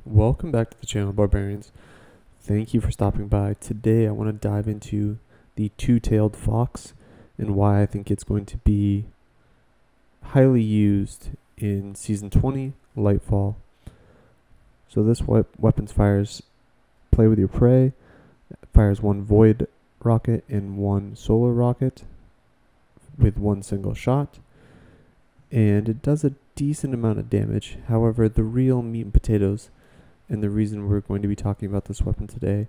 Welcome back to the channel, Barbarians. Thank you for stopping by. Today I want to dive into the two-tailed fox and why I think it's going to be highly used in Season 20, Lightfall. So this weapon fires play with your prey, fires one void rocket and one solar rocket with one single shot, and it does a decent amount of damage. However, the real meat and potatoes and the reason we're going to be talking about this weapon today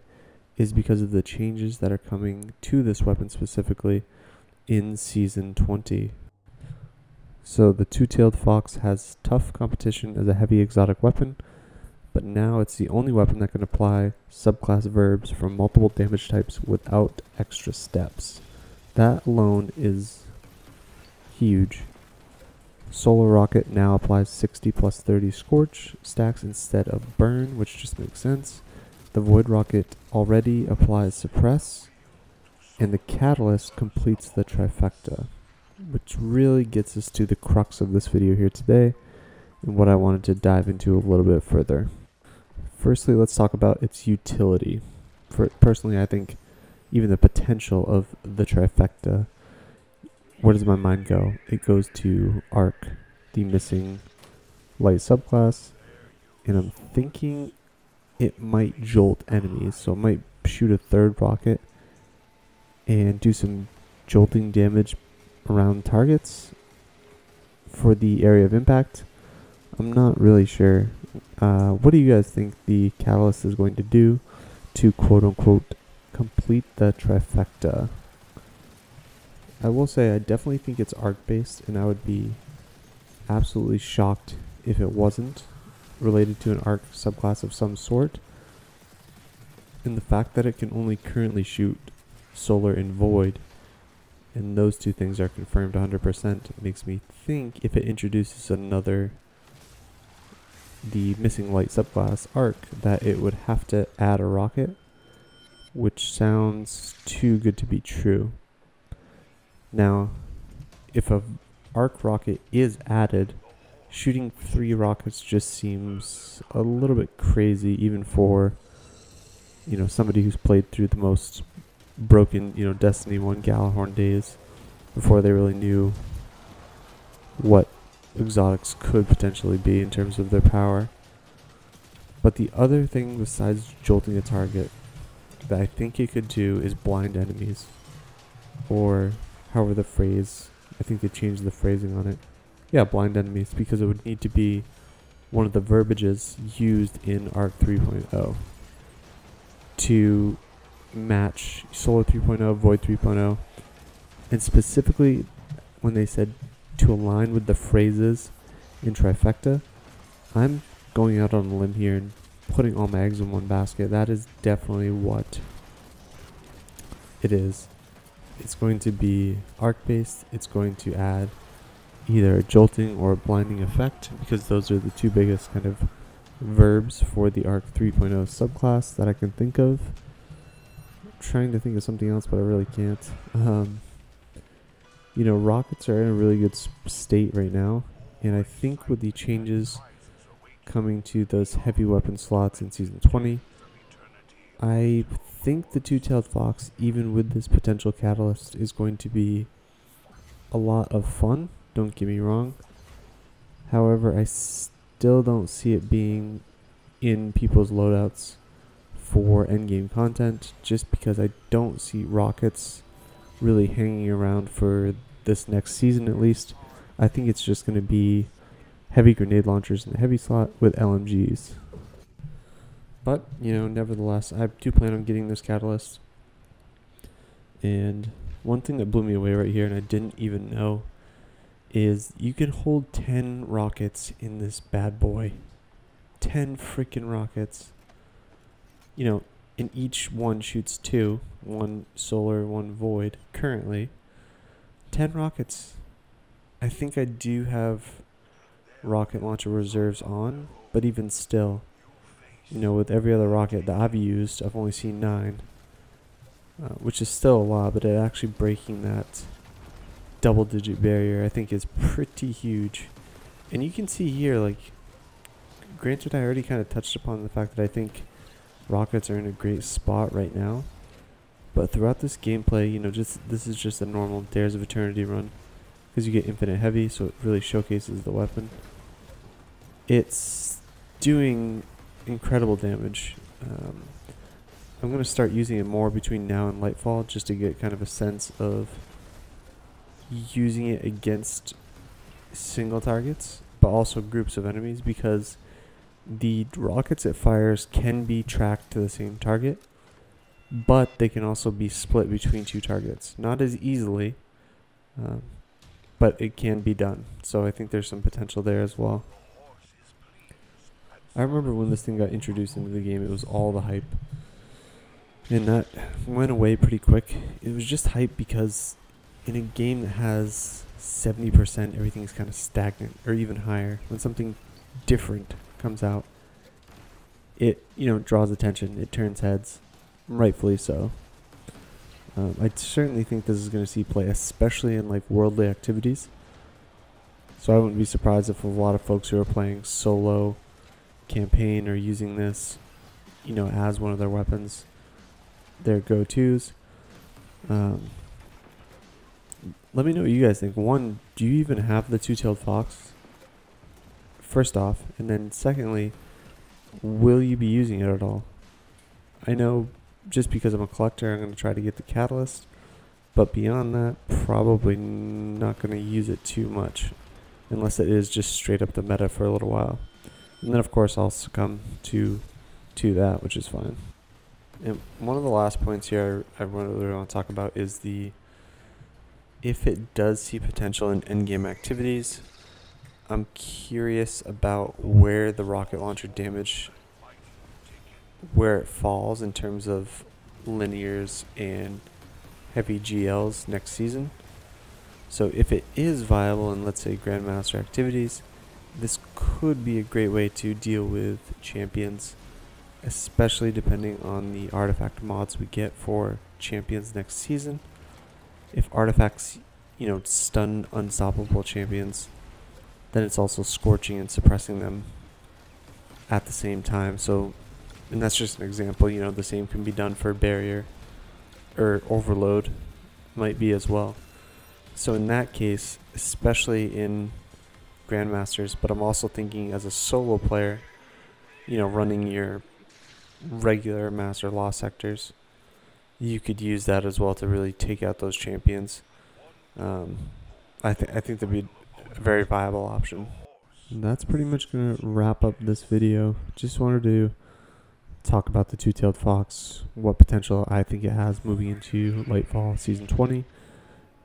is because of the changes that are coming to this weapon specifically in Season 20. So the two-tailed fox has tough competition as a heavy exotic weapon, but now it's the only weapon that can apply subclass verbs from multiple damage types without extra steps. That alone is huge. Solar Rocket now applies 60 plus 30 Scorch stacks instead of Burn, which just makes sense. The Void Rocket already applies Suppress, and the Catalyst completes the Trifecta, which really gets us to the crux of this video here today, and what I wanted to dive into a little bit further. Firstly, let's talk about its utility. Personally, I think even the potential of the Trifecta, where does my mind go? It goes to Arc, the missing light subclass, and I'm thinking it might jolt enemies, so it might shoot a third rocket and do some jolting damage around targets for the area of impact. I'm not really sure. What do you guys think the Catalyst is going to do to quote-unquote complete the Trifecta? I will say I definitely think it's arc-based, and I would be absolutely shocked if it wasn't related to an arc subclass of some sort. And the fact that it can only currently shoot solar and void, and those two things are confirmed 100%, makes me think if it introduces the missing light subclass arc, that it would have to add a rocket, which sounds too good to be true. Now, if a arc rocket is added, shooting 3 rockets just seems a little bit crazy, even for, somebody who's played through the most broken, Destiny 1 Galahorn days, before they really knew what exotics could potentially be in terms of their power. But the other thing besides jolting a target that I think it could do is blind enemies, or however the phrase, I think they changed the phrasing on it. Yeah, blind enemies, because it would need to be one of the verbiages used in Arc 3.0 to match Solar 3.0, Void 3.0, and specifically when they said to align with the phrases in Trifecta, I'm going out on a limb here and putting all my eggs in one basket. That is definitely what it is. It's going to be arc-based. It's going to add either a jolting or a blinding effect, because those are the two biggest kind of verbs for the Arc 3.0 subclass that I can think of. I'm trying to think of something else, but I really can't. Rockets are in a really good state right now, and I think with the changes coming to those heavy weapon slots in Season 20, I think the two-tailed fox, even with this potential catalyst, is going to be a lot of fun. Don't get me wrong. However, I still don't see it being in people's loadouts for endgame content, just because I don't see rockets really hanging around for this next season at least. I think it's just going to be heavy grenade launchers in the heavy slot with LMGs. But, nevertheless, I do plan on getting this catalyst. And one thing that blew me away right here, and I didn't even know, is you can hold 10 rockets in this bad boy. 10 freaking rockets. And each one shoots 2. 1 solar, 1 void, currently. 10 rockets. I think I do have rocket launcher reserves on, but even still, with every other rocket that I've used, I've only seen 9, which is still a lot, but it actually breaking that double-digit barrier, I think, is pretty huge. And you can see here, granted, I already kind of touched upon the fact that I think rockets are in a great spot right now. But throughout this gameplay, you know, this is just a normal Dares of Eternity run. Because you get infinite heavy, so it really showcases the weapon. It's doing incredible damage. I'm going to start using it more between now and Lightfall just to get kind of a sense of using it against single targets, but also groups of enemies, because the rockets it fires can be tracked to the same target, but they can also be split between two targets. Not as easily, but it can be done. So I think there's some potential there as well. I remember when this thing got introduced into the game, it was all the hype. And that went away pretty quick. It was just hype because in a game that has 70%, everything's kind of stagnant, or even higher. When something different comes out, it, you know, draws attention. It turns heads, rightfully so. I certainly think this is going to see play, especially in like worldly activities. So I wouldn't be surprised if a lot of folks who are playing solo campaign are using this, you know, as one of their weapons, their go-tos. Let me know what you guys think. One, do you even have the two-tailed fox? First off, and then secondly, will you be using it at all? I know just because I'm a collector, I'm going to try to get the catalyst, but beyond that, probably not going to use it too much, unless it is just straight up the meta for a little while. And then of course I'll succumb to that, which is fine. And one of the last points here I really want to talk about is if it does see potential in endgame activities. I'm curious about where the rocket launcher damage, where it falls in terms of linears and heavy GLs next season. So if it is viable in, let's say, Grandmaster activities, this could be a great way to deal with champions, especially depending on the artifact mods we get for champions next season. If artifacts, you know, stun unstoppable champions, then it's also scorching and suppressing them at the same time. So, and that's just an example, you know, the same can be done for barrier, or overload might be as well. So in that case, especially in Grandmasters, but I'm also thinking as a solo player, you know, running your regular Master Law sectors, you could use that as well to really take out those champions. I think that'd be a very viable option. And that's pretty much going to wrap up this video. Just wanted to talk about the two-tailed fox, what potential I think it has moving into Lightfall Season 20,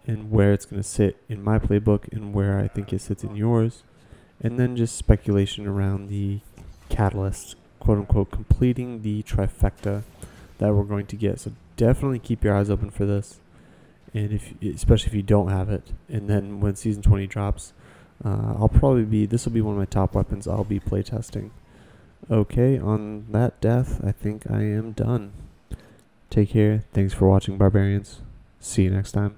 and where it's going to sit in my playbook and where I think it sits in yours. And then just speculation around the catalyst, quote-unquote, completing the trifecta that we're going to get. So definitely keep your eyes open for this. And especially if you don't have it. And then when Season 20 drops, this will be one of my top weapons I'll be playtesting. Okay, on that death, I think I am done. Take care. Thanks for watching, Barbarians. See you next time.